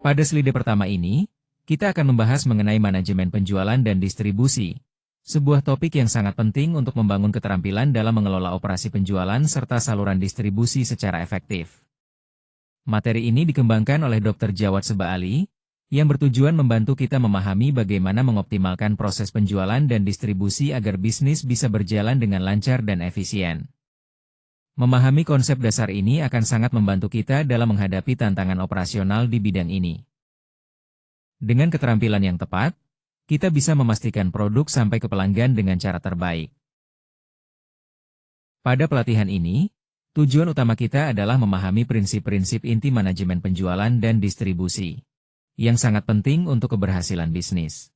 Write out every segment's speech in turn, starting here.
Pada slide pertama ini, kita akan membahas mengenai manajemen penjualan dan distribusi, sebuah topik yang sangat penting untuk membangun keterampilan dalam mengelola operasi penjualan serta saluran distribusi secara efektif. Materi ini dikembangkan oleh Dr. Jawad Sebaali, yang bertujuan membantu kita memahami bagaimana mengoptimalkan proses penjualan dan distribusi agar bisnis bisa berjalan dengan lancar dan efisien. Memahami konsep dasar ini akan sangat membantu kita dalam menghadapi tantangan operasional di bidang ini. Dengan keterampilan yang tepat, kita bisa memastikan produk sampai ke pelanggan dengan cara terbaik. Pada pelatihan ini, tujuan utama kita adalah memahami prinsip-prinsip inti manajemen penjualan dan distribusi, yang sangat penting untuk keberhasilan bisnis.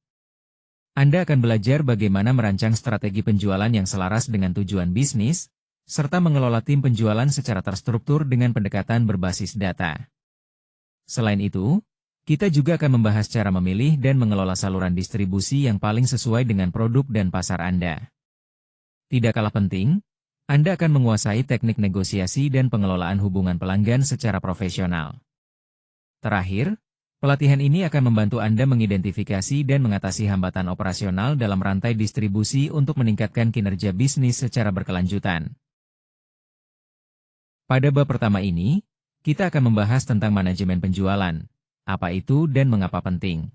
Anda akan belajar bagaimana merancang strategi penjualan yang selaras dengan tujuan bisnis, serta mengelola tim penjualan secara terstruktur dengan pendekatan berbasis data. Selain itu, kita juga akan membahas cara memilih dan mengelola saluran distribusi yang paling sesuai dengan produk dan pasar Anda. Tidak kalah penting, Anda akan menguasai teknik negosiasi dan pengelolaan hubungan pelanggan secara profesional. Terakhir, pelatihan ini akan membantu Anda mengidentifikasi dan mengatasi hambatan operasional dalam rantai distribusi untuk meningkatkan kinerja bisnis secara berkelanjutan. Pada bab pertama ini, kita akan membahas tentang manajemen penjualan, apa itu dan mengapa penting.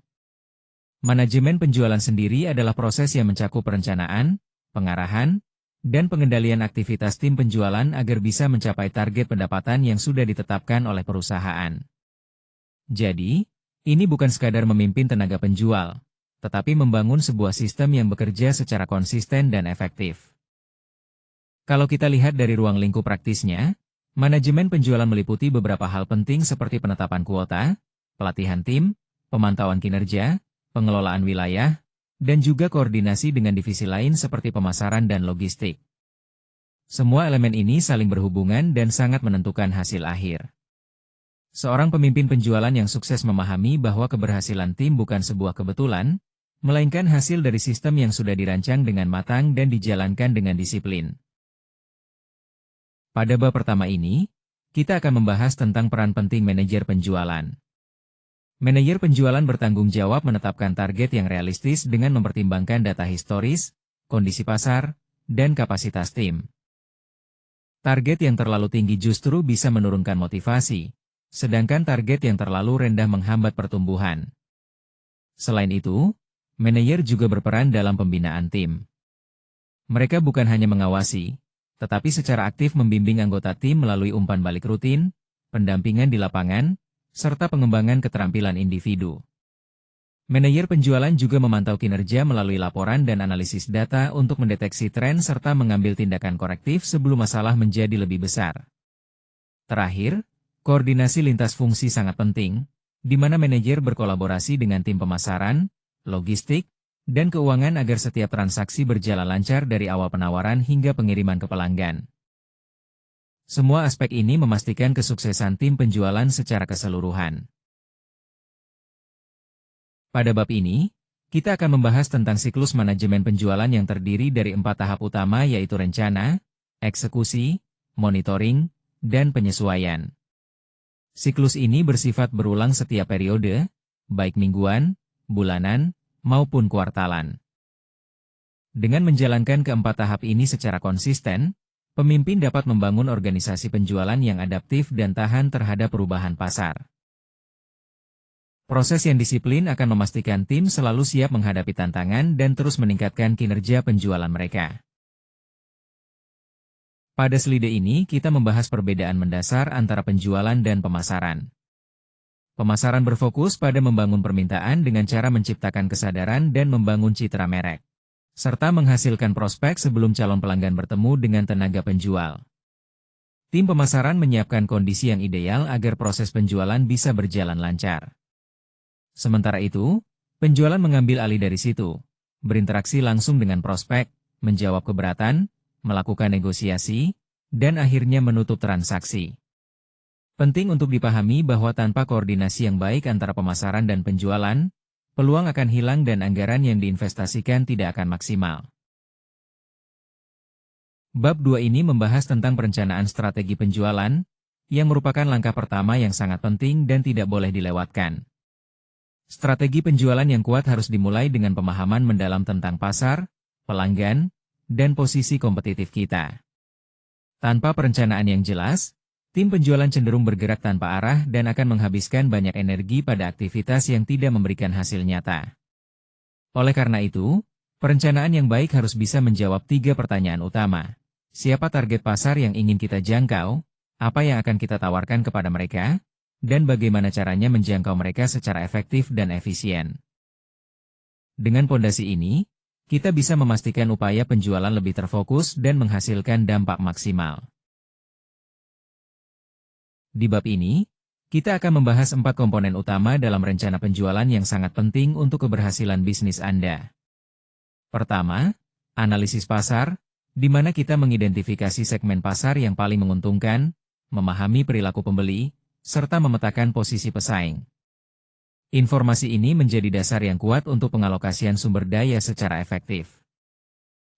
Manajemen penjualan sendiri adalah proses yang mencakup perencanaan, pengarahan, dan pengendalian aktivitas tim penjualan agar bisa mencapai target pendapatan yang sudah ditetapkan oleh perusahaan. Jadi, ini bukan sekadar memimpin tenaga penjual, tetapi membangun sebuah sistem yang bekerja secara konsisten dan efektif. Kalau kita lihat dari ruang lingkup praktisnya, manajemen penjualan meliputi beberapa hal penting seperti penetapan kuota, pelatihan tim, pemantauan kinerja, pengelolaan wilayah, dan juga koordinasi dengan divisi lain seperti pemasaran dan logistik. Semua elemen ini saling berhubungan dan sangat menentukan hasil akhir. Seorang pemimpin penjualan yang sukses memahami bahwa keberhasilan tim bukan sebuah kebetulan, melainkan hasil dari sistem yang sudah dirancang dengan matang dan dijalankan dengan disiplin. Pada bab pertama ini, kita akan membahas tentang peran penting manajer penjualan. Manajer penjualan bertanggung jawab menetapkan target yang realistis dengan mempertimbangkan data historis, kondisi pasar, dan kapasitas tim. Target yang terlalu tinggi justru bisa menurunkan motivasi, sedangkan target yang terlalu rendah menghambat pertumbuhan. Selain itu, manajer juga berperan dalam pembinaan tim. Mereka bukan hanya mengawasi, tetapi secara aktif membimbing anggota tim melalui umpan balik rutin, pendampingan di lapangan, serta pengembangan keterampilan individu. Manajer penjualan juga memantau kinerja melalui laporan dan analisis data untuk mendeteksi tren serta mengambil tindakan korektif sebelum masalah menjadi lebih besar. Terakhir, koordinasi lintas fungsi sangat penting, di mana manajer berkolaborasi dengan tim pemasaran, logistik, dan keuangan agar setiap transaksi berjalan lancar dari awal penawaran hingga pengiriman ke pelanggan. Semua aspek ini memastikan kesuksesan tim penjualan secara keseluruhan. Pada bab ini, kita akan membahas tentang siklus manajemen penjualan yang terdiri dari 4 tahap utama yaitu rencana, eksekusi, monitoring, dan penyesuaian. Siklus ini bersifat berulang setiap periode, baik mingguan, bulanan, maupun kuartalan. Dengan menjalankan keempat tahap ini secara konsisten, pemimpin dapat membangun organisasi penjualan yang adaptif dan tahan terhadap perubahan pasar. Proses yang disiplin akan memastikan tim selalu siap menghadapi tantangan dan terus meningkatkan kinerja penjualan mereka. Pada slide ini kita membahas perbedaan mendasar antara penjualan dan pemasaran. Pemasaran berfokus pada membangun permintaan dengan cara menciptakan kesadaran dan membangun citra merek, serta menghasilkan prospek sebelum calon pelanggan bertemu dengan tenaga penjual. Tim pemasaran menyiapkan kondisi yang ideal agar proses penjualan bisa berjalan lancar. Sementara itu, penjualan mengambil alih dari situ, berinteraksi langsung dengan prospek, menjawab keberatan, melakukan negosiasi, dan akhirnya menutup transaksi. Penting untuk dipahami bahwa tanpa koordinasi yang baik antara pemasaran dan penjualan, peluang akan hilang dan anggaran yang diinvestasikan tidak akan maksimal. Bab 2 ini membahas tentang perencanaan strategi penjualan, yang merupakan langkah pertama yang sangat penting dan tidak boleh dilewatkan. Strategi penjualan yang kuat harus dimulai dengan pemahaman mendalam tentang pasar, pelanggan, dan posisi kompetitif kita. Tanpa perencanaan yang jelas, tim penjualan cenderung bergerak tanpa arah dan akan menghabiskan banyak energi pada aktivitas yang tidak memberikan hasil nyata. Oleh karena itu, perencanaan yang baik harus bisa menjawab 3 pertanyaan utama. Siapa target pasar yang ingin kita jangkau? Apa yang akan kita tawarkan kepada mereka? Dan bagaimana caranya menjangkau mereka secara efektif dan efisien. Dengan pondasi ini, kita bisa memastikan upaya penjualan lebih terfokus dan menghasilkan dampak maksimal. Di bab ini, kita akan membahas 4 komponen utama dalam rencana penjualan yang sangat penting untuk keberhasilan bisnis Anda. Pertama, analisis pasar, di mana kita mengidentifikasi segmen pasar yang paling menguntungkan, memahami perilaku pembeli, serta memetakan posisi pesaing. Informasi ini menjadi dasar yang kuat untuk pengalokasian sumber daya secara efektif.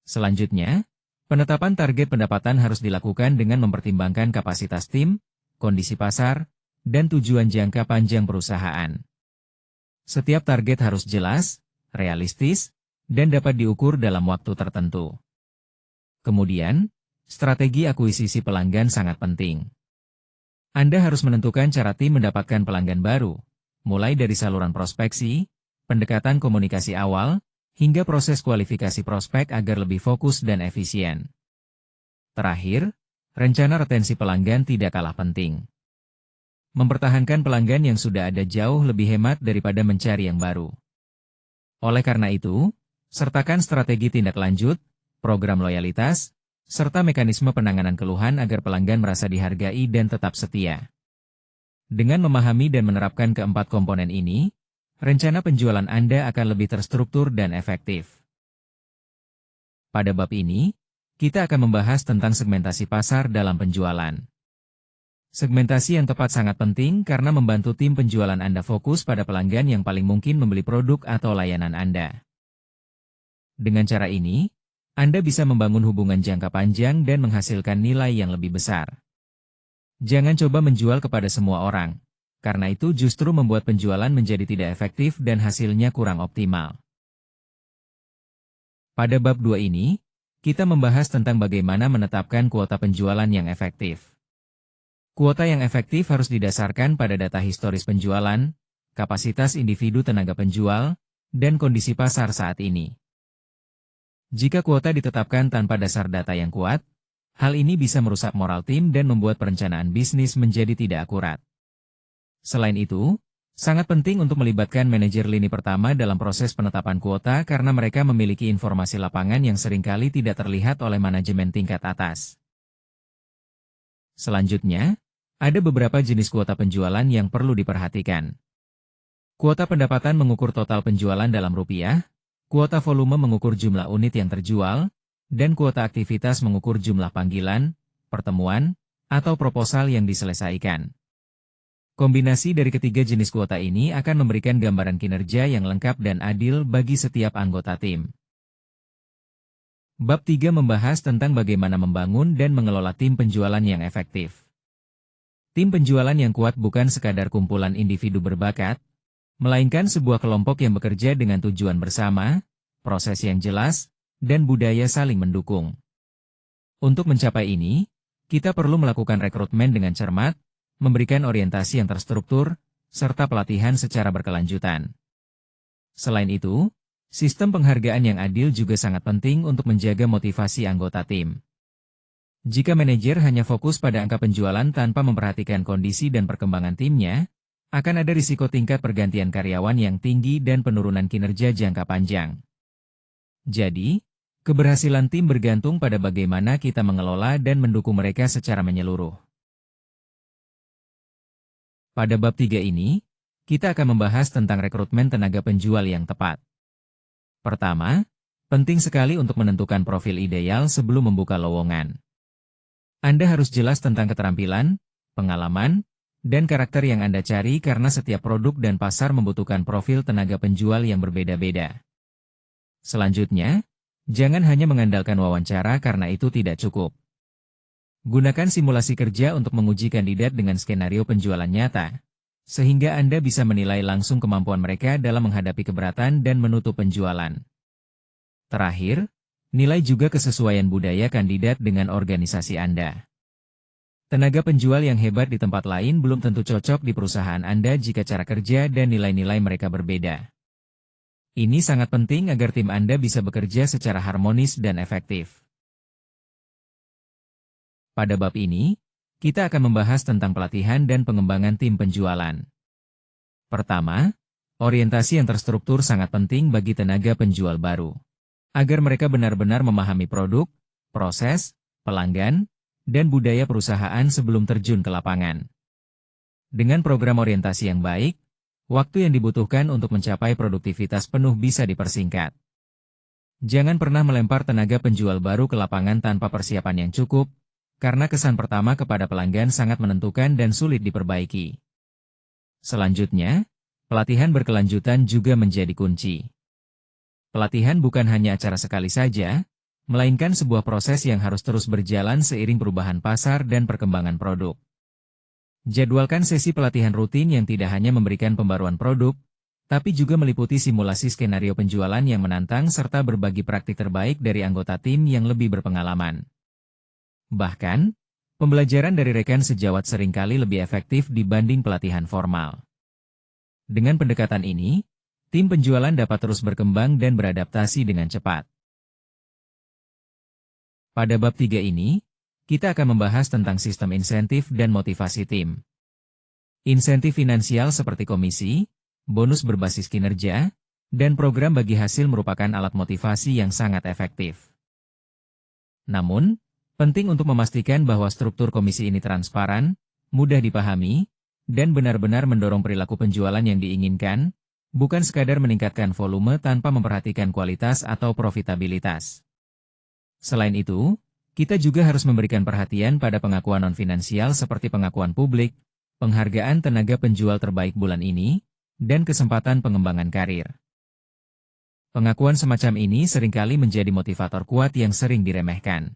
Selanjutnya, penetapan target pendapatan harus dilakukan dengan mempertimbangkan kapasitas tim, kondisi pasar, dan tujuan jangka panjang perusahaan. Setiap target harus jelas, realistis, dan dapat diukur dalam waktu tertentu. Kemudian, strategi akuisisi pelanggan sangat penting. Anda harus menentukan cara tim mendapatkan pelanggan baru, mulai dari saluran prospeksi, pendekatan komunikasi awal, hingga proses kualifikasi prospek agar lebih fokus dan efisien. Terakhir, rencana retensi pelanggan tidak kalah penting. Mempertahankan pelanggan yang sudah ada jauh lebih hemat daripada mencari yang baru. Oleh karena itu, sertakan strategi tindak lanjut, program loyalitas, serta mekanisme penanganan keluhan agar pelanggan merasa dihargai dan tetap setia. Dengan memahami dan menerapkan keempat komponen ini, rencana penjualan Anda akan lebih terstruktur dan efektif. Pada bab ini, kita akan membahas tentang segmentasi pasar dalam penjualan. Segmentasi yang tepat sangat penting karena membantu tim penjualan Anda fokus pada pelanggan yang paling mungkin membeli produk atau layanan Anda. Dengan cara ini, Anda bisa membangun hubungan jangka panjang dan menghasilkan nilai yang lebih besar. Jangan coba menjual kepada semua orang, karena itu justru membuat penjualan menjadi tidak efektif dan hasilnya kurang optimal. Pada bab 2 ini, kita membahas tentang bagaimana menetapkan kuota penjualan yang efektif. Kuota yang efektif harus didasarkan pada data historis penjualan, kapasitas individu tenaga penjual, dan kondisi pasar saat ini. Jika kuota ditetapkan tanpa dasar data yang kuat, hal ini bisa merusak moral tim dan membuat perencanaan bisnis menjadi tidak akurat. Selain itu, sangat penting untuk melibatkan manajer lini pertama dalam proses penetapan kuota karena mereka memiliki informasi lapangan yang seringkali tidak terlihat oleh manajemen tingkat atas. Selanjutnya, ada beberapa jenis kuota penjualan yang perlu diperhatikan. Kuota pendapatan mengukur total penjualan dalam rupiah, kuota volume mengukur jumlah unit yang terjual, dan kuota aktivitas mengukur jumlah panggilan, pertemuan, atau proposal yang diselesaikan. Kombinasi dari ketiga jenis kuota ini akan memberikan gambaran kinerja yang lengkap dan adil bagi setiap anggota tim. Bab 3 membahas tentang bagaimana membangun dan mengelola tim penjualan yang efektif. Tim penjualan yang kuat bukan sekadar kumpulan individu berbakat, melainkan sebuah kelompok yang bekerja dengan tujuan bersama, proses yang jelas, dan budaya saling mendukung. Untuk mencapai ini, kita perlu melakukan rekrutmen dengan cermat, memberikan orientasi yang terstruktur, serta pelatihan secara berkelanjutan. Selain itu, sistem penghargaan yang adil juga sangat penting untuk menjaga motivasi anggota tim. Jika manajer hanya fokus pada angka penjualan tanpa memperhatikan kondisi dan perkembangan timnya, akan ada risiko tingkat pergantian karyawan yang tinggi dan penurunan kinerja jangka panjang. Jadi, keberhasilan tim bergantung pada bagaimana kita mengelola dan mendukung mereka secara menyeluruh. Pada bab 3 ini, kita akan membahas tentang rekrutmen tenaga penjual yang tepat. Pertama, penting sekali untuk menentukan profil ideal sebelum membuka lowongan. Anda harus jelas tentang keterampilan, pengalaman, dan karakter yang Anda cari karena setiap produk dan pasar membutuhkan profil tenaga penjual yang berbeda-beda. Selanjutnya, jangan hanya mengandalkan wawancara karena itu tidak cukup. Gunakan simulasi kerja untuk menguji kandidat dengan skenario penjualan nyata, sehingga Anda bisa menilai langsung kemampuan mereka dalam menghadapi keberatan dan menutup penjualan. Terakhir, nilai juga kesesuaian budaya kandidat dengan organisasi Anda. Tenaga penjual yang hebat di tempat lain belum tentu cocok di perusahaan Anda jika cara kerja dan nilai-nilai mereka berbeda. Ini sangat penting agar tim Anda bisa bekerja secara harmonis dan efektif. Pada bab ini, kita akan membahas tentang pelatihan dan pengembangan tim penjualan. Pertama, orientasi yang terstruktur sangat penting bagi tenaga penjual baru. Agar mereka benar-benar memahami produk, proses, pelanggan, dan budaya perusahaan sebelum terjun ke lapangan. Dengan program orientasi yang baik, waktu yang dibutuhkan untuk mencapai produktivitas penuh bisa dipersingkat. Jangan pernah melempar tenaga penjual baru ke lapangan tanpa persiapan yang cukup, karena kesan pertama kepada pelanggan sangat menentukan dan sulit diperbaiki. Selanjutnya, pelatihan berkelanjutan juga menjadi kunci. Pelatihan bukan hanya acara sekali saja, melainkan sebuah proses yang harus terus berjalan seiring perubahan pasar dan perkembangan produk. Jadwalkan sesi pelatihan rutin yang tidak hanya memberikan pembaruan produk, tapi juga meliputi simulasi skenario penjualan yang menantang serta berbagi praktik terbaik dari anggota tim yang lebih berpengalaman. Bahkan, pembelajaran dari rekan sejawat seringkali lebih efektif dibanding pelatihan formal. Dengan pendekatan ini, tim penjualan dapat terus berkembang dan beradaptasi dengan cepat. Pada bab 3 ini, kita akan membahas tentang sistem insentif dan motivasi tim. Insentif finansial seperti komisi, bonus berbasis kinerja, dan program bagi hasil merupakan alat motivasi yang sangat efektif. Namun, penting untuk memastikan bahwa struktur komisi ini transparan, mudah dipahami, dan benar-benar mendorong perilaku penjualan yang diinginkan, bukan sekadar meningkatkan volume tanpa memperhatikan kualitas atau profitabilitas. Selain itu, kita juga harus memberikan perhatian pada pengakuan non-finansial seperti pengakuan publik, penghargaan tenaga penjual terbaik bulan ini, dan kesempatan pengembangan karir. Pengakuan semacam ini seringkali menjadi motivator kuat yang sering diremehkan.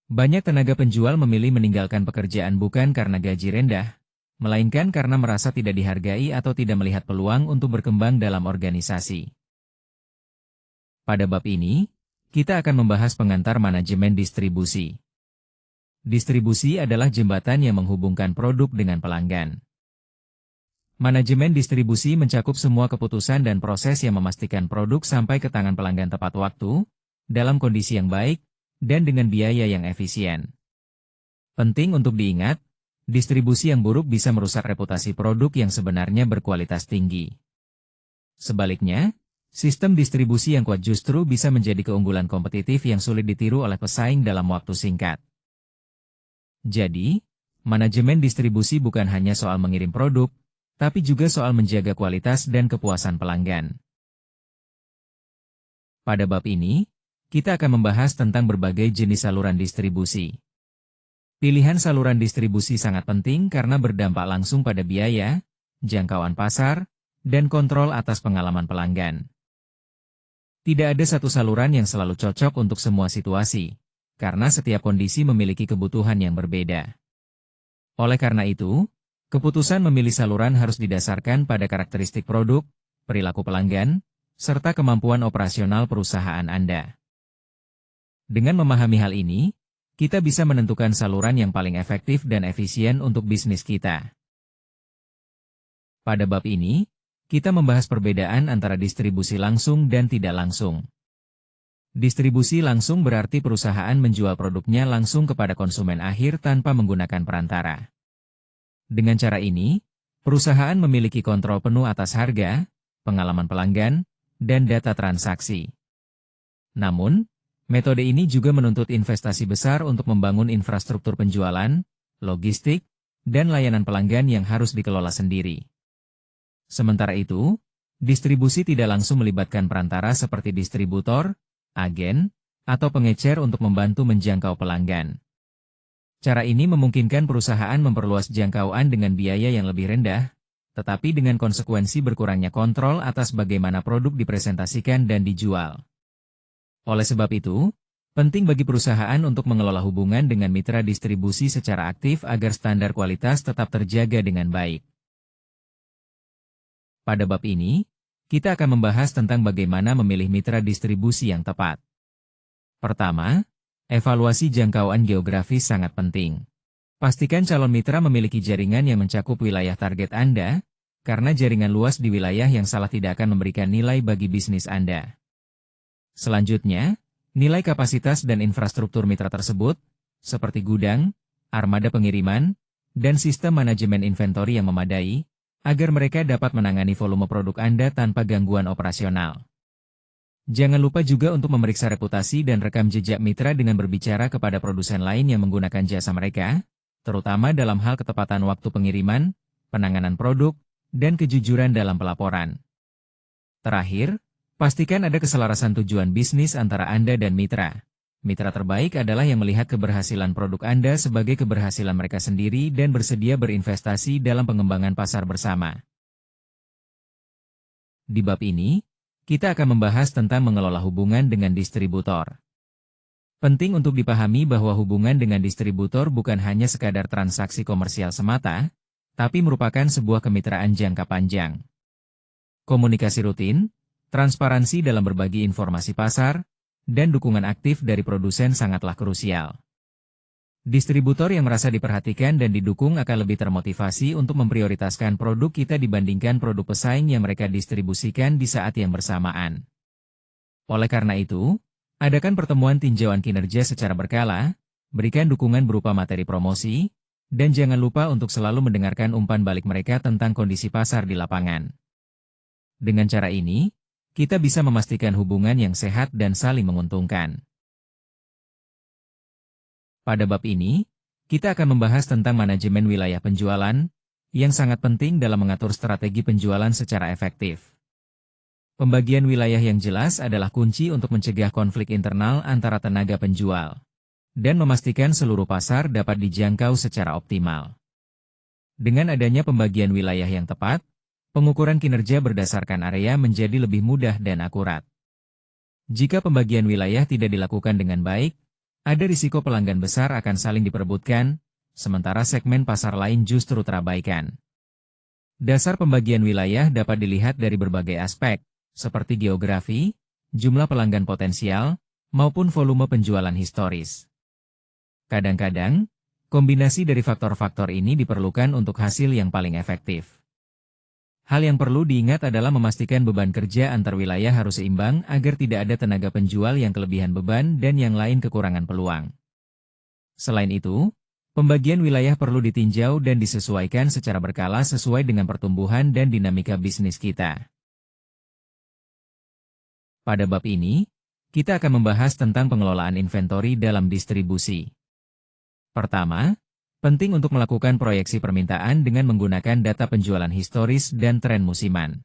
Banyak tenaga penjual memilih meninggalkan pekerjaan bukan karena gaji rendah, melainkan karena merasa tidak dihargai atau tidak melihat peluang untuk berkembang dalam organisasi. Pada bab ini, kita akan membahas pengantar manajemen distribusi. Distribusi adalah jembatan yang menghubungkan produk dengan pelanggan. Manajemen distribusi mencakup semua keputusan dan proses yang memastikan produk sampai ke tangan pelanggan tepat waktu, dalam kondisi yang baik, dan dengan biaya yang efisien. Penting untuk diingat, distribusi yang buruk bisa merusak reputasi produk yang sebenarnya berkualitas tinggi. Sebaliknya, sistem distribusi yang kuat justru bisa menjadi keunggulan kompetitif yang sulit ditiru oleh pesaing dalam waktu singkat. Jadi, manajemen distribusi bukan hanya soal mengirim produk, tapi juga soal menjaga kualitas dan kepuasan pelanggan. Pada bab ini, kita akan membahas tentang berbagai jenis saluran distribusi. Pilihan saluran distribusi sangat penting karena berdampak langsung pada biaya, jangkauan pasar, dan kontrol atas pengalaman pelanggan. Tidak ada satu saluran yang selalu cocok untuk semua situasi, karena setiap kondisi memiliki kebutuhan yang berbeda. Oleh karena itu, keputusan memilih saluran harus didasarkan pada karakteristik produk, perilaku pelanggan, serta kemampuan operasional perusahaan Anda. Dengan memahami hal ini, kita bisa menentukan saluran yang paling efektif dan efisien untuk bisnis kita. Pada bab ini, kita membahas perbedaan antara distribusi langsung dan tidak langsung. Distribusi langsung berarti perusahaan menjual produknya langsung kepada konsumen akhir tanpa menggunakan perantara. Dengan cara ini, perusahaan memiliki kontrol penuh atas harga, pengalaman pelanggan, dan data transaksi. Namun, metode ini juga menuntut investasi besar untuk membangun infrastruktur penjualan, logistik, dan layanan pelanggan yang harus dikelola sendiri. Sementara itu, distribusi tidak langsung melibatkan perantara seperti distributor, agen, atau pengecer untuk membantu menjangkau pelanggan. Cara ini memungkinkan perusahaan memperluas jangkauan dengan biaya yang lebih rendah, tetapi dengan konsekuensi berkurangnya kontrol atas bagaimana produk dipresentasikan dan dijual. Oleh sebab itu, penting bagi perusahaan untuk mengelola hubungan dengan mitra distribusi secara aktif agar standar kualitas tetap terjaga dengan baik. Pada bab ini, kita akan membahas tentang bagaimana memilih mitra distribusi yang tepat. Pertama, evaluasi jangkauan geografis sangat penting. Pastikan calon mitra memiliki jaringan yang mencakup wilayah target Anda, karena jaringan luas di wilayah yang salah tidak akan memberikan nilai bagi bisnis Anda. Selanjutnya, nilai kapasitas dan infrastruktur mitra tersebut, seperti gudang, armada pengiriman, dan sistem manajemen inventory yang memadai, agar mereka dapat menangani volume produk Anda tanpa gangguan operasional. Jangan lupa juga untuk memeriksa reputasi dan rekam jejak mitra dengan berbicara kepada produsen lain yang menggunakan jasa mereka, terutama dalam hal ketepatan waktu pengiriman, penanganan produk, dan kejujuran dalam pelaporan. Terakhir, pastikan ada keselarasan tujuan bisnis antara Anda dan mitra. Mitra terbaik adalah yang melihat keberhasilan produk Anda sebagai keberhasilan mereka sendiri dan bersedia berinvestasi dalam pengembangan pasar bersama. Di bab ini, kita akan membahas tentang mengelola hubungan dengan distributor. Penting untuk dipahami bahwa hubungan dengan distributor bukan hanya sekadar transaksi komersial semata, tapi merupakan sebuah kemitraan jangka panjang. Komunikasi rutin, transparansi dalam berbagi informasi pasar, dan dukungan aktif dari produsen sangatlah krusial. Distributor yang merasa diperhatikan dan didukung akan lebih termotivasi untuk memprioritaskan produk kita dibandingkan produk pesaing yang mereka distribusikan di saat yang bersamaan. Oleh karena itu, adakan pertemuan tinjauan kinerja secara berkala, berikan dukungan berupa materi promosi, dan jangan lupa untuk selalu mendengarkan umpan balik mereka tentang kondisi pasar di lapangan. Dengan cara ini, kita bisa memastikan hubungan yang sehat dan saling menguntungkan. Pada bab ini, kita akan membahas tentang manajemen wilayah penjualan, yang sangat penting dalam mengatur strategi penjualan secara efektif. Pembagian wilayah yang jelas adalah kunci untuk mencegah konflik internal antara tenaga penjual, dan memastikan seluruh pasar dapat dijangkau secara optimal. Dengan adanya pembagian wilayah yang tepat, pengukuran kinerja berdasarkan area menjadi lebih mudah dan akurat. Jika pembagian wilayah tidak dilakukan dengan baik, ada risiko pelanggan besar akan saling diperebutkan, sementara segmen pasar lain justru terabaikan. Dasar pembagian wilayah dapat dilihat dari berbagai aspek, seperti geografi, jumlah pelanggan potensial, maupun volume penjualan historis. Kadang-kadang, kombinasi dari faktor-faktor ini diperlukan untuk hasil yang paling efektif. Hal yang perlu diingat adalah memastikan beban kerja antar wilayah harus seimbang agar tidak ada tenaga penjual yang kelebihan beban dan yang lain kekurangan peluang. Selain itu, pembagian wilayah perlu ditinjau dan disesuaikan secara berkala sesuai dengan pertumbuhan dan dinamika bisnis kita. Pada bab ini, kita akan membahas tentang pengelolaan inventory dalam distribusi. Pertama, penting untuk melakukan proyeksi permintaan dengan menggunakan data penjualan historis dan tren musiman.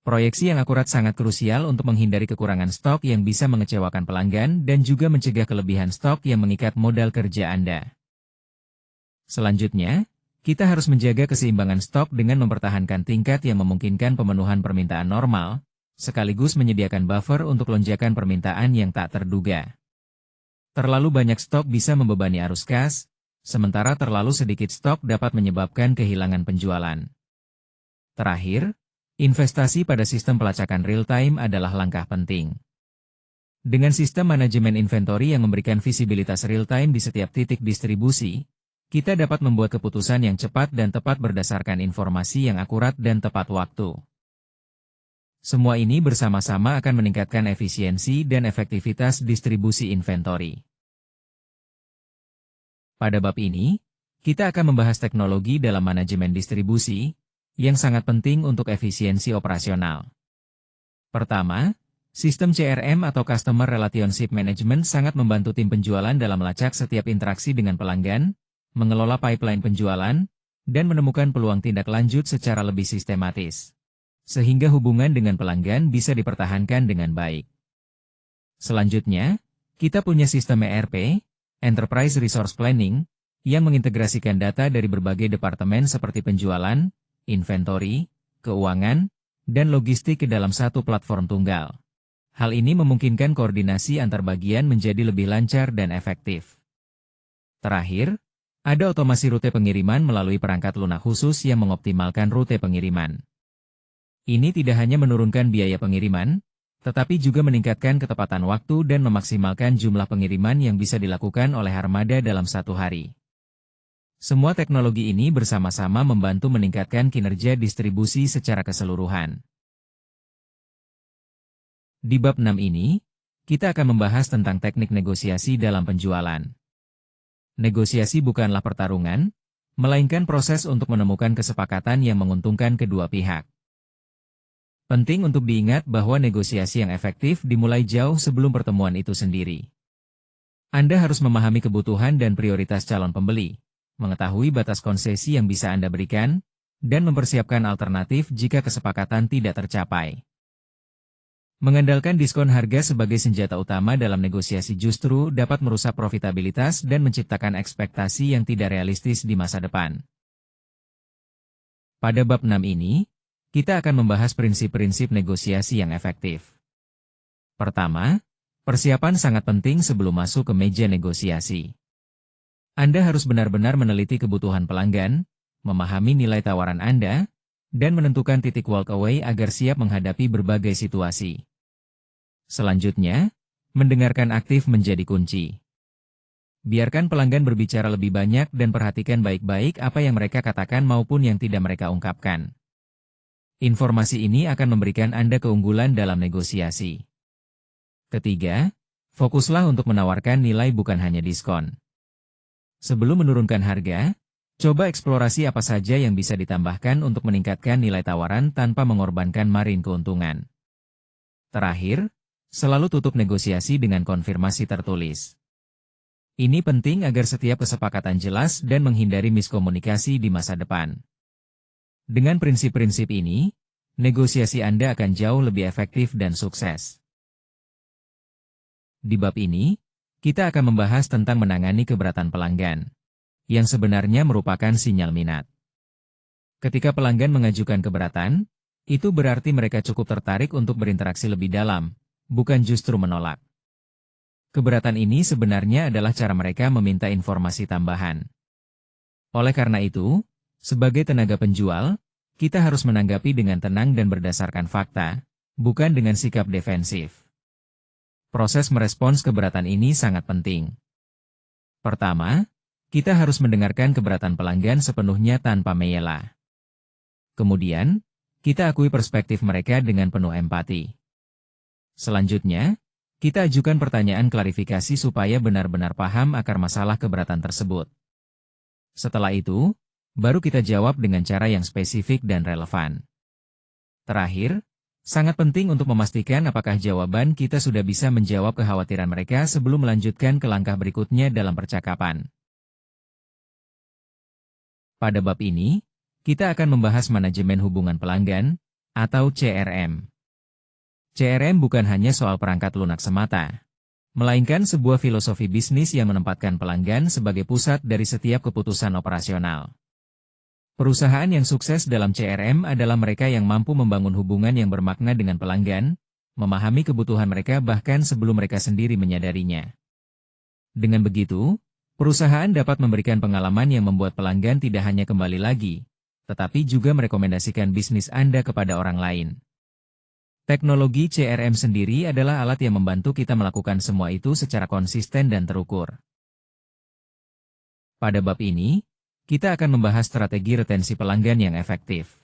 Proyeksi yang akurat sangat krusial untuk menghindari kekurangan stok yang bisa mengecewakan pelanggan dan juga mencegah kelebihan stok yang mengikat modal kerja Anda. Selanjutnya, kita harus menjaga keseimbangan stok dengan mempertahankan tingkat yang memungkinkan pemenuhan permintaan normal, sekaligus menyediakan buffer untuk lonjakan permintaan yang tak terduga. Terlalu banyak stok bisa membebani arus kas, sementara terlalu sedikit stok dapat menyebabkan kehilangan penjualan. Terakhir, investasi pada sistem pelacakan real-time adalah langkah penting. Dengan sistem manajemen inventory yang memberikan visibilitas real-time di setiap titik distribusi, kita dapat membuat keputusan yang cepat dan tepat berdasarkan informasi yang akurat dan tepat waktu. Semua ini bersama-sama akan meningkatkan efisiensi dan efektivitas distribusi inventory. Pada bab ini, kita akan membahas teknologi dalam manajemen distribusi, yang sangat penting untuk efisiensi operasional. Pertama, sistem CRM atau Customer Relationship Management sangat membantu tim penjualan dalam melacak setiap interaksi dengan pelanggan, mengelola pipeline penjualan, dan menemukan peluang tindak lanjut secara lebih sistematis, sehingga hubungan dengan pelanggan bisa dipertahankan dengan baik. Selanjutnya, kita punya sistem ERP, Enterprise Resource Planning, yang mengintegrasikan data dari berbagai departemen seperti penjualan, inventory, keuangan, dan logistik ke dalam satu platform tunggal. Hal ini memungkinkan koordinasi antar bagian menjadi lebih lancar dan efektif. Terakhir, ada otomasi rute pengiriman melalui perangkat lunak khusus yang mengoptimalkan rute pengiriman. Ini tidak hanya menurunkan biaya pengiriman, tetapi juga meningkatkan ketepatan waktu dan memaksimalkan jumlah pengiriman yang bisa dilakukan oleh armada dalam satu hari. Semua teknologi ini bersama-sama membantu meningkatkan kinerja distribusi secara keseluruhan. Di bab 6 ini, kita akan membahas tentang teknik negosiasi dalam penjualan. Negosiasi bukanlah pertarungan, melainkan proses untuk menemukan kesepakatan yang menguntungkan kedua pihak. Penting untuk diingat bahwa negosiasi yang efektif dimulai jauh sebelum pertemuan itu sendiri. Anda harus memahami kebutuhan dan prioritas calon pembeli, mengetahui batas konsesi yang bisa Anda berikan, dan mempersiapkan alternatif jika kesepakatan tidak tercapai. Mengandalkan diskon harga sebagai senjata utama dalam negosiasi justru dapat merusak profitabilitas dan menciptakan ekspektasi yang tidak realistis di masa depan. Pada bab 6 ini, kita akan membahas prinsip-prinsip negosiasi yang efektif. Pertama, persiapan sangat penting sebelum masuk ke meja negosiasi. Anda harus benar-benar meneliti kebutuhan pelanggan, memahami nilai tawaran Anda, dan menentukan titik walkaway agar siap menghadapi berbagai situasi. Selanjutnya, mendengarkan aktif menjadi kunci. Biarkan pelanggan berbicara lebih banyak dan perhatikan baik-baik apa yang mereka katakan maupun yang tidak mereka ungkapkan. Informasi ini akan memberikan Anda keunggulan dalam negosiasi. Ketiga, fokuslah untuk menawarkan nilai bukan hanya diskon. Sebelum menurunkan harga, coba eksplorasi apa saja yang bisa ditambahkan untuk meningkatkan nilai tawaran tanpa mengorbankan margin keuntungan. Terakhir, selalu tutup negosiasi dengan konfirmasi tertulis. Ini penting agar setiap kesepakatan jelas dan menghindari miskomunikasi di masa depan. Dengan prinsip-prinsip ini, negosiasi Anda akan jauh lebih efektif dan sukses. Di bab ini, kita akan membahas tentang menangani keberatan pelanggan, yang sebenarnya merupakan sinyal minat. Ketika pelanggan mengajukan keberatan, itu berarti mereka cukup tertarik untuk berinteraksi lebih dalam, bukan justru menolak. Keberatan ini sebenarnya adalah cara mereka meminta informasi tambahan. Oleh karena itu, sebagai tenaga penjual, kita harus menanggapi dengan tenang dan berdasarkan fakta, bukan dengan sikap defensif. Proses merespons keberatan ini sangat penting. Pertama, kita harus mendengarkan keberatan pelanggan sepenuhnya tanpa mengelak. Kemudian, kita akui perspektif mereka dengan penuh empati. Selanjutnya, kita ajukan pertanyaan klarifikasi supaya benar-benar paham akar masalah keberatan tersebut. Setelah itu, baru kita jawab dengan cara yang spesifik dan relevan. Terakhir, sangat penting untuk memastikan apakah jawaban kita sudah bisa menjawab kekhawatiran mereka sebelum melanjutkan ke langkah berikutnya dalam percakapan. Pada bab ini, kita akan membahas manajemen hubungan pelanggan, atau CRM. CRM bukan hanya soal perangkat lunak semata, melainkan sebuah filosofi bisnis yang menempatkan pelanggan sebagai pusat dari setiap keputusan operasional. Perusahaan yang sukses dalam CRM adalah mereka yang mampu membangun hubungan yang bermakna dengan pelanggan, memahami kebutuhan mereka bahkan sebelum mereka sendiri menyadarinya. Dengan begitu, perusahaan dapat memberikan pengalaman yang membuat pelanggan tidak hanya kembali lagi, tetapi juga merekomendasikan bisnis Anda kepada orang lain. Teknologi CRM sendiri adalah alat yang membantu kita melakukan semua itu secara konsisten dan terukur. Pada bab ini, kita akan membahas strategi retensi pelanggan yang efektif.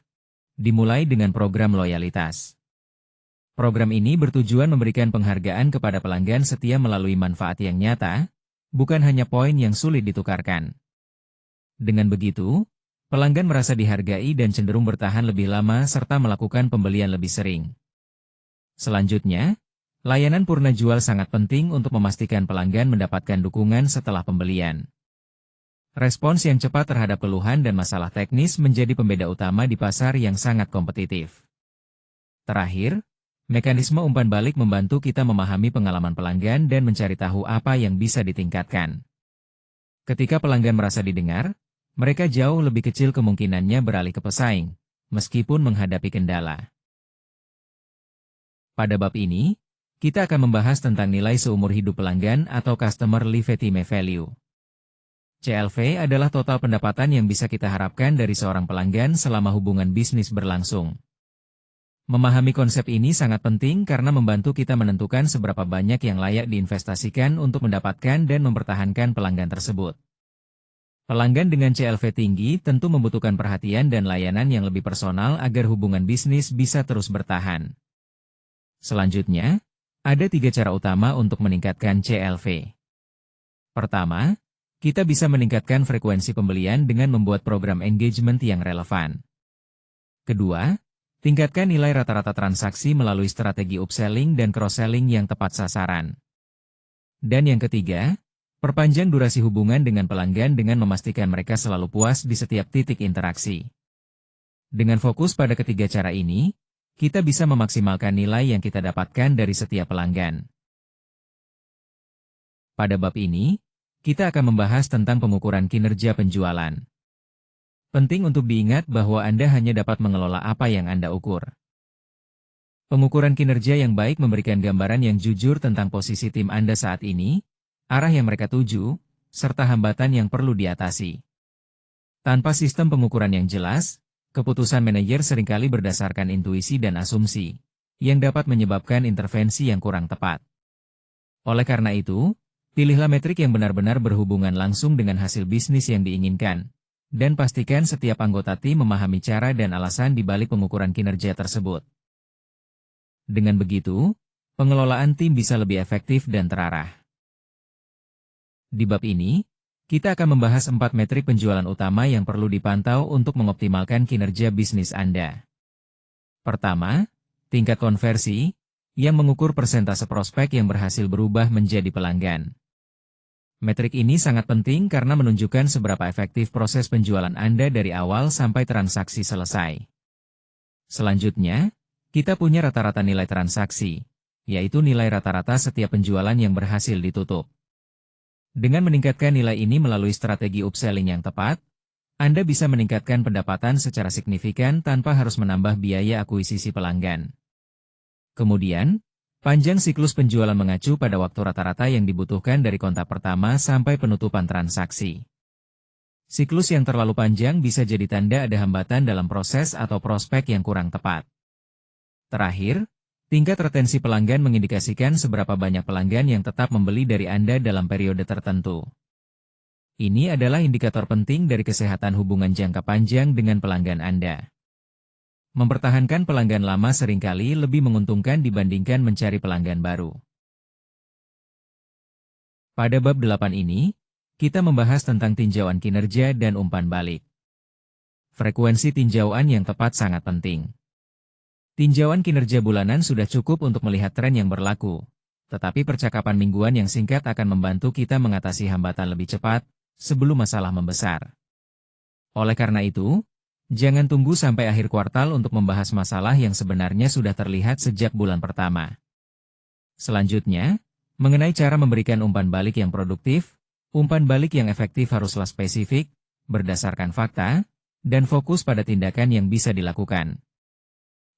Dimulai dengan program loyalitas. Program ini bertujuan memberikan penghargaan kepada pelanggan setia melalui manfaat yang nyata, bukan hanya poin yang sulit ditukarkan. Dengan begitu, pelanggan merasa dihargai dan cenderung bertahan lebih lama serta melakukan pembelian lebih sering. Selanjutnya, layanan purna jual sangat penting untuk memastikan pelanggan mendapatkan dukungan setelah pembelian. Respons yang cepat terhadap keluhan dan masalah teknis menjadi pembeda utama di pasar yang sangat kompetitif. Terakhir, mekanisme umpan balik membantu kita memahami pengalaman pelanggan dan mencari tahu apa yang bisa ditingkatkan. Ketika pelanggan merasa didengar, mereka jauh lebih kecil kemungkinannya beralih ke pesaing, meskipun menghadapi kendala. Pada bab ini, kita akan membahas tentang nilai seumur hidup pelanggan atau Customer Lifetime Value. CLV adalah total pendapatan yang bisa kita harapkan dari seorang pelanggan selama hubungan bisnis berlangsung. Memahami konsep ini sangat penting karena membantu kita menentukan seberapa banyak yang layak diinvestasikan untuk mendapatkan dan mempertahankan pelanggan tersebut. Pelanggan dengan CLV tinggi tentu membutuhkan perhatian dan layanan yang lebih personal agar hubungan bisnis bisa terus bertahan. Selanjutnya, ada 3 cara utama untuk meningkatkan CLV. Pertama, kita bisa meningkatkan frekuensi pembelian dengan membuat program engagement yang relevan. Kedua, tingkatkan nilai rata-rata transaksi melalui strategi upselling dan cross-selling yang tepat sasaran. Dan yang ketiga, perpanjang durasi hubungan dengan pelanggan dengan memastikan mereka selalu puas di setiap titik interaksi. Dengan fokus pada ketiga cara ini, kita bisa memaksimalkan nilai yang kita dapatkan dari setiap pelanggan. Pada bab ini, kita akan membahas tentang pengukuran kinerja penjualan. Penting untuk diingat bahwa Anda hanya dapat mengelola apa yang Anda ukur. Pengukuran kinerja yang baik memberikan gambaran yang jujur tentang posisi tim Anda saat ini, arah yang mereka tuju, serta hambatan yang perlu diatasi. Tanpa sistem pengukuran yang jelas, keputusan manajer seringkali berdasarkan intuisi dan asumsi, yang dapat menyebabkan intervensi yang kurang tepat. Oleh karena itu, pilihlah metrik yang benar-benar berhubungan langsung dengan hasil bisnis yang diinginkan, dan pastikan setiap anggota tim memahami cara dan alasan di balik pengukuran kinerja tersebut. Dengan begitu, pengelolaan tim bisa lebih efektif dan terarah. Di bab ini, kita akan membahas 4 metrik penjualan utama yang perlu dipantau untuk mengoptimalkan kinerja bisnis Anda. Pertama, tingkat konversi, yang mengukur persentase prospek yang berhasil berubah menjadi pelanggan. Metrik ini sangat penting karena menunjukkan seberapa efektif proses penjualan Anda dari awal sampai transaksi selesai. Selanjutnya, kita punya rata-rata nilai transaksi, yaitu nilai rata-rata setiap penjualan yang berhasil ditutup. Dengan meningkatkan nilai ini melalui strategi upselling yang tepat, Anda bisa meningkatkan pendapatan secara signifikan tanpa harus menambah biaya akuisisi pelanggan. Kemudian, panjang siklus penjualan mengacu pada waktu rata-rata yang dibutuhkan dari kontak pertama sampai penutupan transaksi. Siklus yang terlalu panjang bisa jadi tanda ada hambatan dalam proses atau prospek yang kurang tepat. Terakhir, tingkat retensi pelanggan mengindikasikan seberapa banyak pelanggan yang tetap membeli dari Anda dalam periode tertentu. Ini adalah indikator penting dari kesehatan hubungan jangka panjang dengan pelanggan Anda. Mempertahankan pelanggan lama seringkali lebih menguntungkan dibandingkan mencari pelanggan baru. Pada bab 8 ini, kita membahas tentang tinjauan kinerja dan umpan balik. Frekuensi tinjauan yang tepat sangat penting. Tinjauan kinerja bulanan sudah cukup untuk melihat tren yang berlaku, tetapi percakapan mingguan yang singkat akan membantu kita mengatasi hambatan lebih cepat sebelum masalah membesar. Oleh karena itu, jangan tunggu sampai akhir kuartal untuk membahas masalah yang sebenarnya sudah terlihat sejak bulan pertama. Selanjutnya, mengenai cara memberikan umpan balik yang produktif, umpan balik yang efektif haruslah spesifik, berdasarkan fakta, dan fokus pada tindakan yang bisa dilakukan.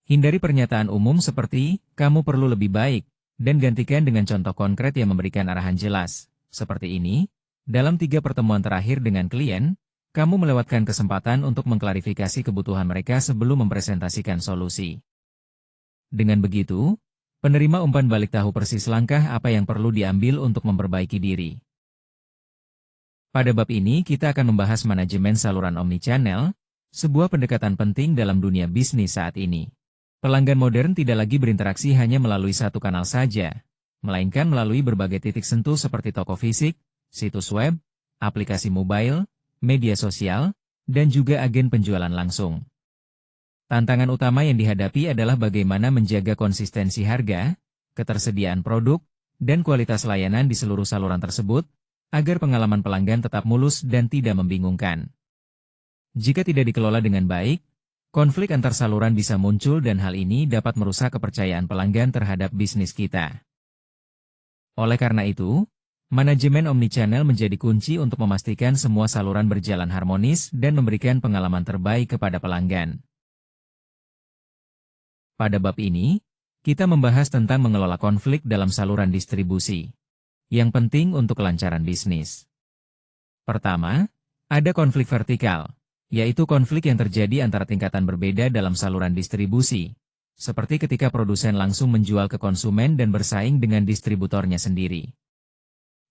Hindari pernyataan umum seperti, kamu perlu lebih baik, dan gantikan dengan contoh konkret yang memberikan arahan jelas. Seperti ini, dalam 3 pertemuan terakhir dengan klien, kamu melewatkan kesempatan untuk mengklarifikasi kebutuhan mereka sebelum mempresentasikan solusi. Dengan begitu, penerima umpan balik tahu persis langkah apa yang perlu diambil untuk memperbaiki diri. Pada bab ini kita akan membahas manajemen saluran omnichannel, sebuah pendekatan penting dalam dunia bisnis saat ini. Pelanggan modern tidak lagi berinteraksi hanya melalui satu kanal saja, melainkan melalui berbagai titik sentuh seperti toko fisik, situs web, aplikasi mobile, media sosial, dan juga agen penjualan langsung. Tantangan utama yang dihadapi adalah bagaimana menjaga konsistensi harga, ketersediaan produk, dan kualitas layanan di seluruh saluran tersebut, agar pengalaman pelanggan tetap mulus dan tidak membingungkan. Jika tidak dikelola dengan baik, konflik antar saluran bisa muncul dan hal ini dapat merusak kepercayaan pelanggan terhadap bisnis kita. Oleh karena itu, manajemen omnichannel menjadi kunci untuk memastikan semua saluran berjalan harmonis dan memberikan pengalaman terbaik kepada pelanggan. Pada bab ini, kita membahas tentang mengelola konflik dalam saluran distribusi, yang penting untuk kelancaran bisnis. Pertama, ada konflik vertikal, yaitu konflik yang terjadi antara tingkatan berbeda dalam saluran distribusi, seperti ketika produsen langsung menjual ke konsumen dan bersaing dengan distributornya sendiri.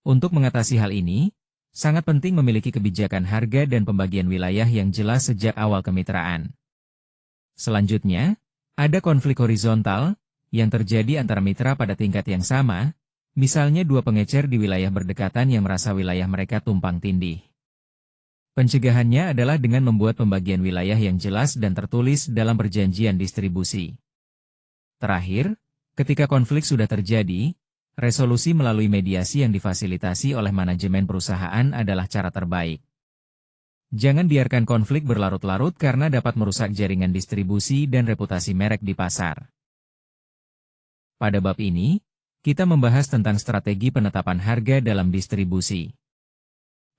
Untuk mengatasi hal ini, sangat penting memiliki kebijakan harga dan pembagian wilayah yang jelas sejak awal kemitraan. Selanjutnya, ada konflik horizontal yang terjadi antara mitra pada tingkat yang sama, misalnya dua pengecer di wilayah berdekatan yang merasa wilayah mereka tumpang tindih. Pencegahannya adalah dengan membuat pembagian wilayah yang jelas dan tertulis dalam perjanjian distribusi. Terakhir, ketika konflik sudah terjadi, resolusi melalui mediasi yang difasilitasi oleh manajemen perusahaan adalah cara terbaik. Jangan biarkan konflik berlarut-larut karena dapat merusak jaringan distribusi dan reputasi merek di pasar. Pada bab ini, kita membahas tentang strategi penetapan harga dalam distribusi.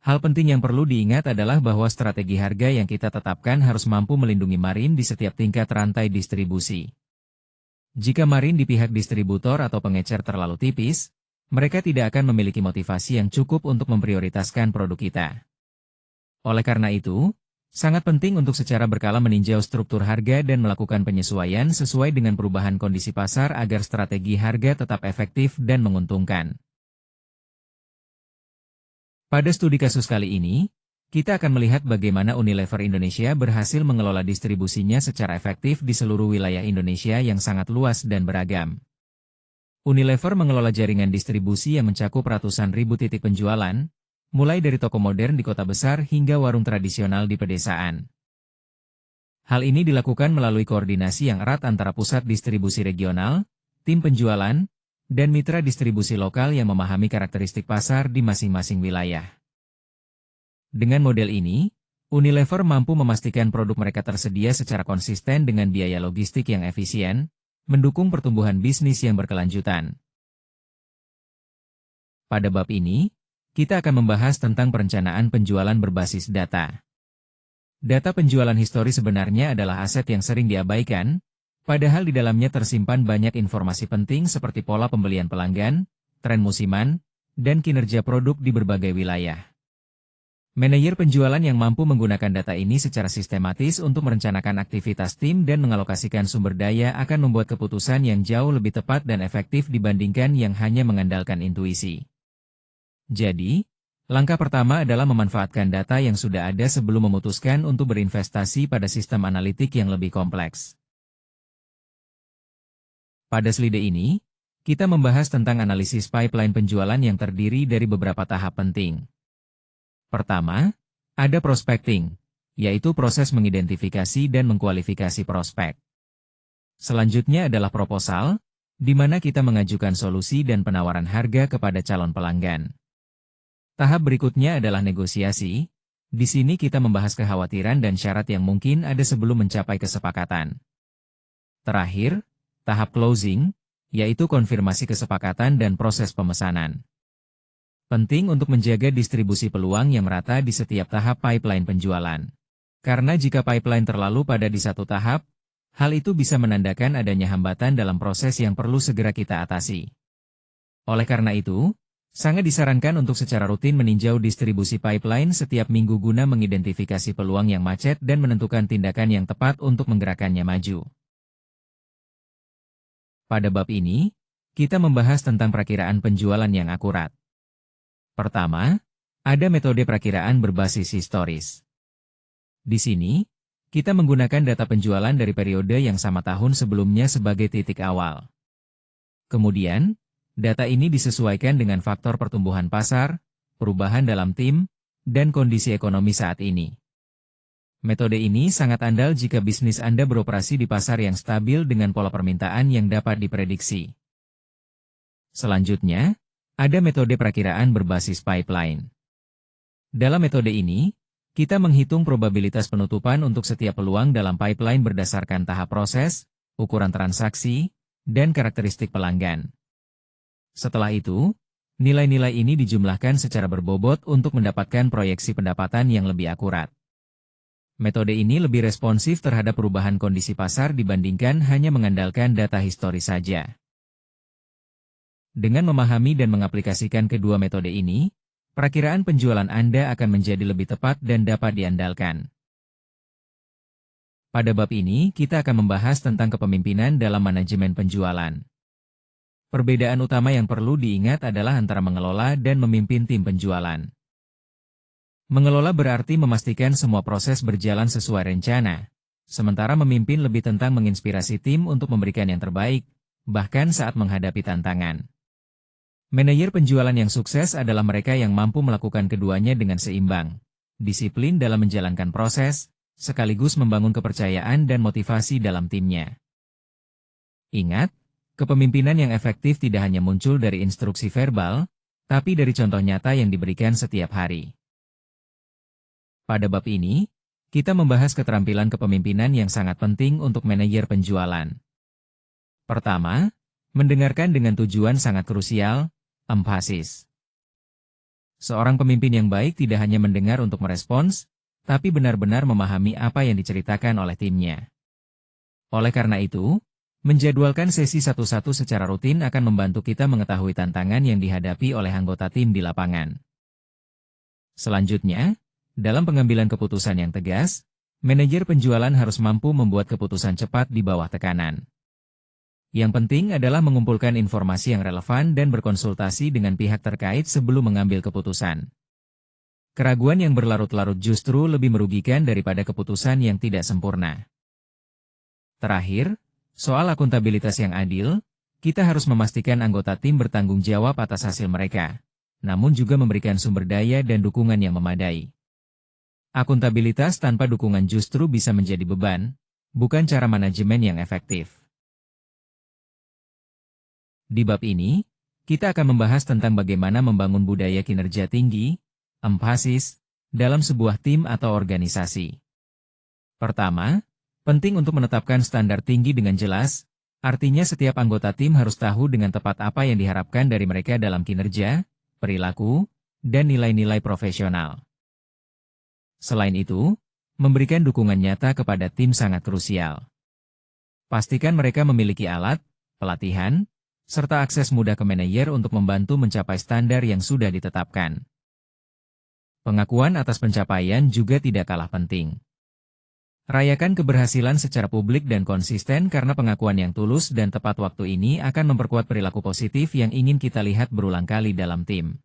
Hal penting yang perlu diingat adalah bahwa strategi harga yang kita tetapkan harus mampu melindungi margin di setiap tingkat rantai distribusi. Jika margin di pihak distributor atau pengecer terlalu tipis, mereka tidak akan memiliki motivasi yang cukup untuk memprioritaskan produk kita. Oleh karena itu, sangat penting untuk secara berkala meninjau struktur harga dan melakukan penyesuaian sesuai dengan perubahan kondisi pasar agar strategi harga tetap efektif dan menguntungkan. Pada studi kasus kali ini, kita akan melihat bagaimana Unilever Indonesia berhasil mengelola distribusinya secara efektif di seluruh wilayah Indonesia yang sangat luas dan beragam. Unilever mengelola jaringan distribusi yang mencakup ratusan ribu titik penjualan, mulai dari toko modern di kota besar hingga warung tradisional di pedesaan. Hal ini dilakukan melalui koordinasi yang erat antara pusat distribusi regional, tim penjualan, dan mitra distribusi lokal yang memahami karakteristik pasar di masing-masing wilayah. Dengan model ini, Unilever mampu memastikan produk mereka tersedia secara konsisten dengan biaya logistik yang efisien, mendukung pertumbuhan bisnis yang berkelanjutan. Pada bab ini, kita akan membahas tentang perencanaan penjualan berbasis data. Data penjualan histori sebenarnya adalah aset yang sering diabaikan, padahal di dalamnya tersimpan banyak informasi penting seperti pola pembelian pelanggan, tren musiman, dan kinerja produk di berbagai wilayah. Manajer penjualan yang mampu menggunakan data ini secara sistematis untuk merencanakan aktivitas tim dan mengalokasikan sumber daya akan membuat keputusan yang jauh lebih tepat dan efektif dibandingkan yang hanya mengandalkan intuisi. Jadi, langkah pertama adalah memanfaatkan data yang sudah ada sebelum memutuskan untuk berinvestasi pada sistem analitik yang lebih kompleks. Pada slide ini, kita membahas tentang analisis pipeline penjualan yang terdiri dari beberapa tahap penting. Pertama, ada prospecting, yaitu proses mengidentifikasi dan mengkualifikasi prospek. Selanjutnya adalah proposal, di mana kita mengajukan solusi dan penawaran harga kepada calon pelanggan. Tahap berikutnya adalah negosiasi. Di sini kita membahas kekhawatiran dan syarat yang mungkin ada sebelum mencapai kesepakatan. Terakhir, tahap closing, yaitu konfirmasi kesepakatan dan proses pemesanan. Penting untuk menjaga distribusi peluang yang merata di setiap tahap pipeline penjualan. Karena jika pipeline terlalu pada di satu tahap, hal itu bisa menandakan adanya hambatan dalam proses yang perlu segera kita atasi. Oleh karena itu, sangat disarankan untuk secara rutin meninjau distribusi pipeline setiap minggu guna mengidentifikasi peluang yang macet dan menentukan tindakan yang tepat untuk menggerakkannya maju. Pada bab ini, kita membahas tentang perakiraan penjualan yang akurat. Pertama, ada metode perakiraan berbasis historis. Di sini, kita menggunakan data penjualan dari periode yang sama tahun sebelumnya sebagai titik awal. Kemudian, data ini disesuaikan dengan faktor pertumbuhan pasar, perubahan dalam tim, dan kondisi ekonomi saat ini. Metode ini sangat andal jika bisnis Anda beroperasi di pasar yang stabil dengan pola permintaan yang dapat diprediksi. Selanjutnya, ada metode perakiraan berbasis pipeline. Dalam metode ini, kita menghitung probabilitas penutupan untuk setiap peluang dalam pipeline berdasarkan tahap proses, ukuran transaksi, dan karakteristik pelanggan. Setelah itu, nilai-nilai ini dijumlahkan secara berbobot untuk mendapatkan proyeksi pendapatan yang lebih akurat. Metode ini lebih responsif terhadap perubahan kondisi pasar dibandingkan hanya mengandalkan data historis saja. Dengan memahami dan mengaplikasikan kedua metode ini, perakiraan penjualan Anda akan menjadi lebih tepat dan dapat diandalkan. Pada bab ini, kita akan membahas tentang kepemimpinan dalam manajemen penjualan. Perbedaan utama yang perlu diingat adalah antara mengelola dan memimpin tim penjualan. Mengelola berarti memastikan semua proses berjalan sesuai rencana, sementara memimpin lebih tentang menginspirasi tim untuk memberikan yang terbaik, bahkan saat menghadapi tantangan. Manajer penjualan yang sukses adalah mereka yang mampu melakukan keduanya dengan seimbang, disiplin dalam menjalankan proses, sekaligus membangun kepercayaan dan motivasi dalam timnya. Ingat, kepemimpinan yang efektif tidak hanya muncul dari instruksi verbal, tapi dari contoh nyata yang diberikan setiap hari. Pada bab ini, kita membahas keterampilan kepemimpinan yang sangat penting untuk manajer penjualan. Pertama, mendengarkan dengan tujuan sangat krusial, empasis. Seorang pemimpin yang baik tidak hanya mendengar untuk merespons, tapi benar-benar memahami apa yang diceritakan oleh timnya. Oleh karena itu, menjadwalkan sesi satu-satu secara rutin akan membantu kita mengetahui tantangan yang dihadapi oleh anggota tim di lapangan. Selanjutnya, dalam pengambilan keputusan yang tegas, manajer penjualan harus mampu membuat keputusan cepat di bawah tekanan. Yang penting adalah mengumpulkan informasi yang relevan dan berkonsultasi dengan pihak terkait sebelum mengambil keputusan. Keraguan yang berlarut-larut justru lebih merugikan daripada keputusan yang tidak sempurna. Terakhir, soal akuntabilitas yang adil, kita harus memastikan anggota tim bertanggung jawab atas hasil mereka, namun juga memberikan sumber daya dan dukungan yang memadai. Akuntabilitas tanpa dukungan justru bisa menjadi beban, bukan cara manajemen yang efektif. Di bab ini, kita akan membahas tentang bagaimana membangun budaya kinerja tinggi, empasis, dalam sebuah tim atau organisasi. Pertama, penting untuk menetapkan standar tinggi dengan jelas, artinya setiap anggota tim harus tahu dengan tepat apa yang diharapkan dari mereka dalam kinerja, perilaku, dan nilai-nilai profesional. Selain itu, memberikan dukungan nyata kepada tim sangat krusial. Pastikan mereka memiliki alat, pelatihan, serta akses mudah ke manajer untuk membantu mencapai standar yang sudah ditetapkan. Pengakuan atas pencapaian juga tidak kalah penting. Rayakan keberhasilan secara publik dan konsisten karena pengakuan yang tulus dan tepat waktu ini akan memperkuat perilaku positif yang ingin kita lihat berulang kali dalam tim.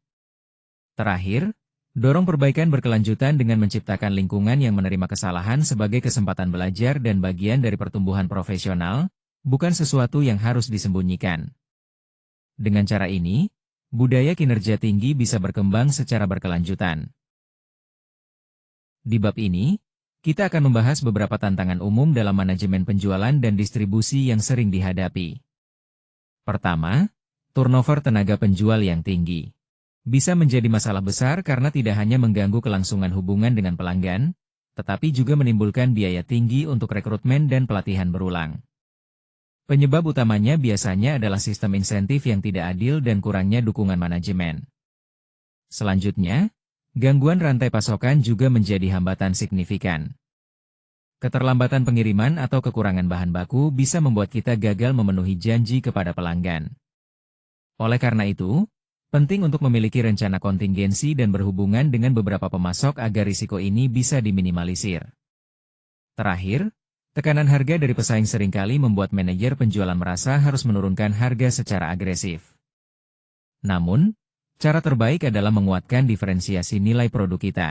Terakhir, dorong perbaikan berkelanjutan dengan menciptakan lingkungan yang menerima kesalahan sebagai kesempatan belajar dan bagian dari pertumbuhan profesional, bukan sesuatu yang harus disembunyikan. Dengan cara ini, budaya kinerja tinggi bisa berkembang secara berkelanjutan. Di bab ini, kita akan membahas beberapa tantangan umum dalam manajemen penjualan dan distribusi yang sering dihadapi. Pertama, turnover tenaga penjual yang tinggi. Bisa menjadi masalah besar karena tidak hanya mengganggu kelangsungan hubungan dengan pelanggan, tetapi juga menimbulkan biaya tinggi untuk rekrutmen dan pelatihan berulang. Penyebab utamanya biasanya adalah sistem insentif yang tidak adil dan kurangnya dukungan manajemen. Selanjutnya, gangguan rantai pasokan juga menjadi hambatan signifikan. Keterlambatan pengiriman atau kekurangan bahan baku bisa membuat kita gagal memenuhi janji kepada pelanggan. Oleh karena itu, penting untuk memiliki rencana kontingensi dan berhubungan dengan beberapa pemasok agar risiko ini bisa diminimalisir. Terakhir, tekanan harga dari pesaing seringkali membuat manajer penjualan merasa harus menurunkan harga secara agresif. Namun, cara terbaik adalah menguatkan diferensiasi nilai produk kita.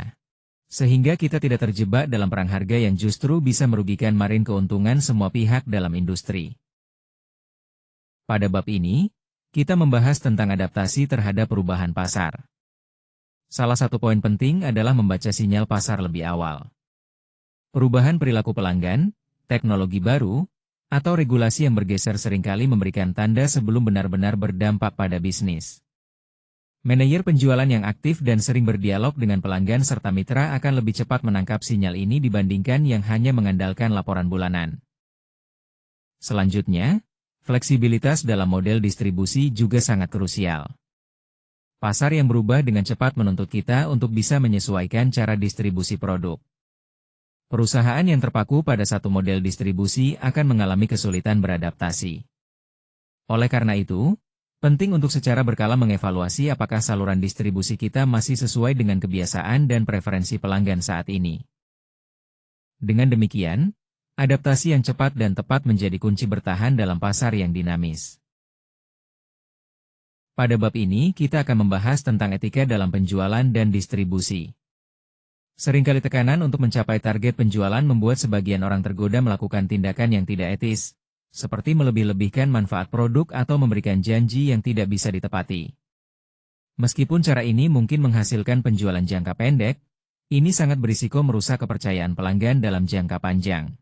Sehingga kita tidak terjebak dalam perang harga yang justru bisa merugikan margin keuntungan semua pihak dalam industri. Pada bab ini, kita membahas tentang adaptasi terhadap perubahan pasar. Salah satu poin penting adalah membaca sinyal pasar lebih awal. Perubahan perilaku pelanggan, teknologi baru, atau regulasi yang bergeser seringkali memberikan tanda sebelum benar-benar berdampak pada bisnis. Manajer penjualan yang aktif dan sering berdialog dengan pelanggan serta mitra akan lebih cepat menangkap sinyal ini dibandingkan yang hanya mengandalkan laporan bulanan. Selanjutnya, fleksibilitas dalam model distribusi juga sangat krusial. Pasar yang berubah dengan cepat menuntut kita untuk bisa menyesuaikan cara distribusi produk. Perusahaan yang terpaku pada satu model distribusi akan mengalami kesulitan beradaptasi. Oleh karena itu, penting untuk secara berkala mengevaluasi apakah saluran distribusi kita masih sesuai dengan kebiasaan dan preferensi pelanggan saat ini. Dengan demikian, Adaptasi yang cepat dan tepat menjadi kunci bertahan dalam pasar yang dinamis. Pada bab ini, kita akan membahas tentang etika dalam penjualan dan distribusi. Seringkali tekanan untuk mencapai target penjualan membuat sebagian orang tergoda melakukan tindakan yang tidak etis, seperti melebih-lebihkan manfaat produk atau memberikan janji yang tidak bisa ditepati. Meskipun cara ini mungkin menghasilkan penjualan jangka pendek, ini sangat berisiko merusak kepercayaan pelanggan dalam jangka panjang.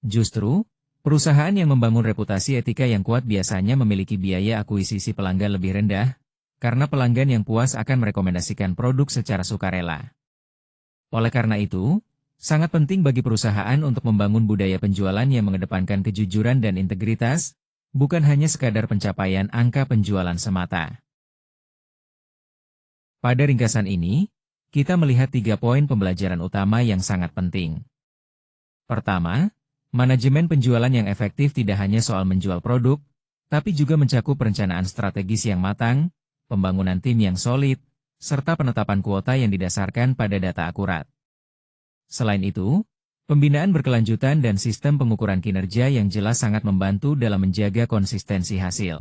Justru, perusahaan yang membangun reputasi etika yang kuat biasanya memiliki biaya akuisisi pelanggan lebih rendah, karena pelanggan yang puas akan merekomendasikan produk secara sukarela. Oleh karena itu, sangat penting bagi perusahaan untuk membangun budaya penjualan yang mengedepankan kejujuran dan integritas, bukan hanya sekadar pencapaian angka penjualan semata. Pada ringkasan ini, kita melihat 3 poin pembelajaran utama yang sangat penting. Pertama, manajemen penjualan yang efektif tidak hanya soal menjual produk, tapi juga mencakup perencanaan strategis yang matang, pembangunan tim yang solid, serta penetapan kuota yang didasarkan pada data akurat. Selain itu, pembinaan berkelanjutan dan sistem pengukuran kinerja yang jelas sangat membantu dalam menjaga konsistensi hasil.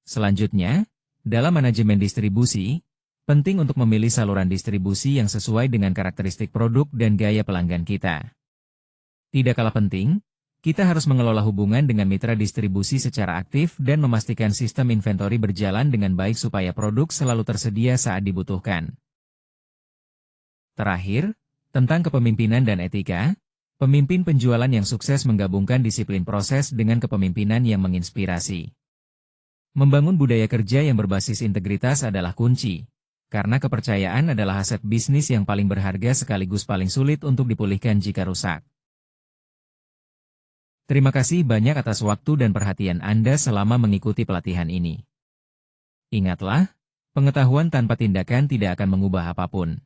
Selanjutnya, dalam manajemen distribusi, penting untuk memilih saluran distribusi yang sesuai dengan karakteristik produk dan gaya pelanggan kita. Tidak kalah penting, kita harus mengelola hubungan dengan mitra distribusi secara aktif dan memastikan sistem inventory berjalan dengan baik supaya produk selalu tersedia saat dibutuhkan. Terakhir, tentang kepemimpinan dan etika, pemimpin penjualan yang sukses menggabungkan disiplin proses dengan kepemimpinan yang menginspirasi. Membangun budaya kerja yang berbasis integritas adalah kunci, karena kepercayaan adalah aset bisnis yang paling berharga sekaligus paling sulit untuk dipulihkan jika rusak. Terima kasih banyak atas waktu dan perhatian Anda selama mengikuti pelatihan ini. Ingatlah, pengetahuan tanpa tindakan tidak akan mengubah apapun.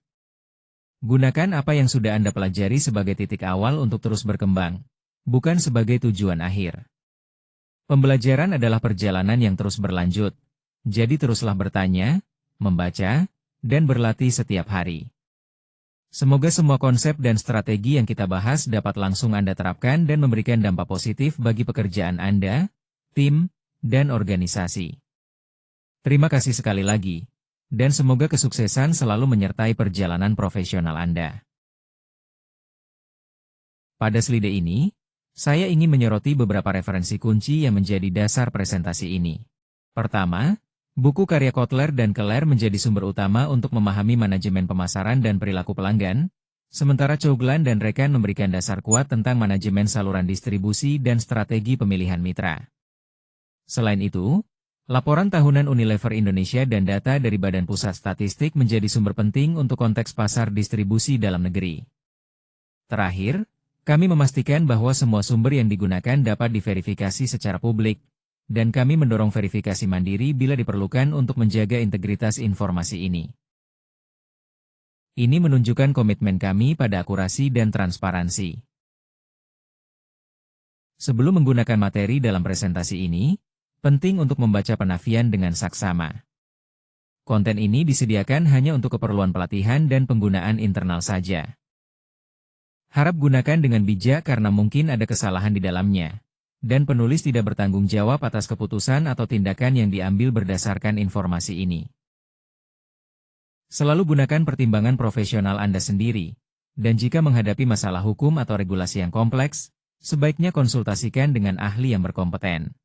Gunakan apa yang sudah Anda pelajari sebagai titik awal untuk terus berkembang, bukan sebagai tujuan akhir. Pembelajaran adalah perjalanan yang terus berlanjut, jadi teruslah bertanya, membaca, dan berlatih setiap hari. Semoga semua konsep dan strategi yang kita bahas dapat langsung Anda terapkan dan memberikan dampak positif bagi pekerjaan Anda, tim, dan organisasi. Terima kasih sekali lagi, dan semoga kesuksesan selalu menyertai perjalanan profesional Anda. Pada slide ini, saya ingin menyoroti beberapa referensi kunci yang menjadi dasar presentasi ini. Pertama, buku karya Kotler dan Keller menjadi sumber utama untuk memahami manajemen pemasaran dan perilaku pelanggan, sementara Coughlin dan rekan memberikan dasar kuat tentang manajemen saluran distribusi dan strategi pemilihan mitra. Selain itu, laporan tahunan Unilever Indonesia dan data dari Badan Pusat Statistik menjadi sumber penting untuk konteks pasar distribusi dalam negeri. Terakhir, kami memastikan bahwa semua sumber yang digunakan dapat diverifikasi secara publik, dan kami mendorong verifikasi mandiri bila diperlukan untuk menjaga integritas informasi ini. Ini menunjukkan komitmen kami pada akurasi dan transparansi. Sebelum menggunakan materi dalam presentasi ini, penting untuk membaca penafian dengan saksama. Konten ini disediakan hanya untuk keperluan pelatihan dan penggunaan internal saja. Harap gunakan dengan bijak karena mungkin ada kesalahan di dalamnya. Dan penulis tidak bertanggung jawab atas keputusan atau tindakan yang diambil berdasarkan informasi ini. Selalu gunakan pertimbangan profesional Anda sendiri, dan jika menghadapi masalah hukum atau regulasi yang kompleks, sebaiknya konsultasikan dengan ahli yang berkompeten.